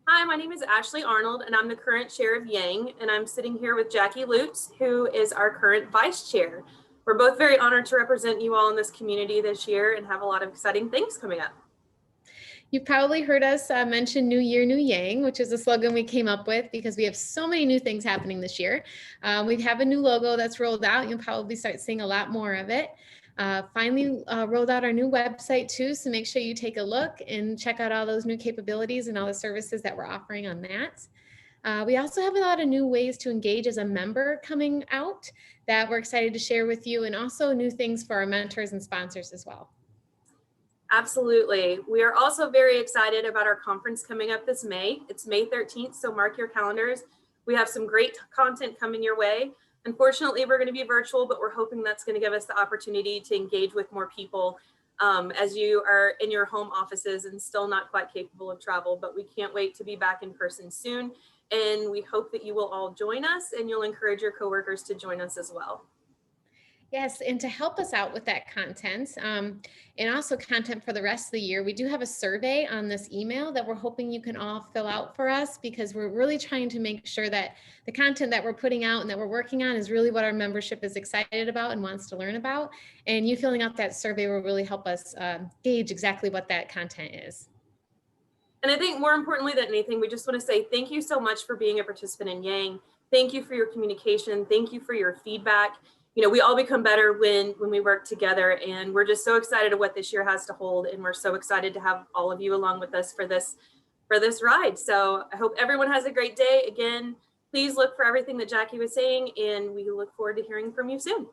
Hi, my name is Ashlee Arnold, and I'm the current chair of Yang, and I'm sitting here with Jacki Lutz, who is our current vice chair. We're both very honored to represent you all in this community this year and have a lot of exciting things coming up. You've probably heard us mention New Year, New Yang, which is a slogan we came up with because we have so many new things happening this year. We have a new logo that's rolled out. You'll probably start seeing a lot more of it. Finally rolled out our new website too, so make sure you take a look and check out all those new capabilities and all the services that we're offering on that. We also have a lot of new ways to engage as a member coming out that we're excited to share with you, and also new things for our mentors and sponsors as well. Absolutely. We are also very excited about our conference coming up this May. It's May 13th, so mark your calendars. We have some great content coming your way. Unfortunately, we're going to be virtual, but we're hoping that's going to give us the opportunity to engage with more people as you are in your home offices and still not quite capable of travel. But we can't wait to be back in person soon. And we hope that you will all join us and you'll encourage your coworkers to join us as well. Yes, and to help us out with that content and also content for the rest of the year, we do have a survey on this email that we're hoping you can all fill out for us, because we're really trying to make sure that the content that we're putting out and that we're working on is really what our membership is excited about and wants to learn about. And you filling out that survey will really help us gauge exactly what that content is. And I think more importantly than anything, we just want to say thank you so much for being a participant in Yang. Thank you for your communication. Thank you for your feedback. You know, we all become better when we work together, and we're just so excited of what this year has to hold. And we're so excited to have all of you along with us for this ride. So I hope everyone has a great day. Again, please look for everything that Jacki was saying, and we look forward to hearing from you soon.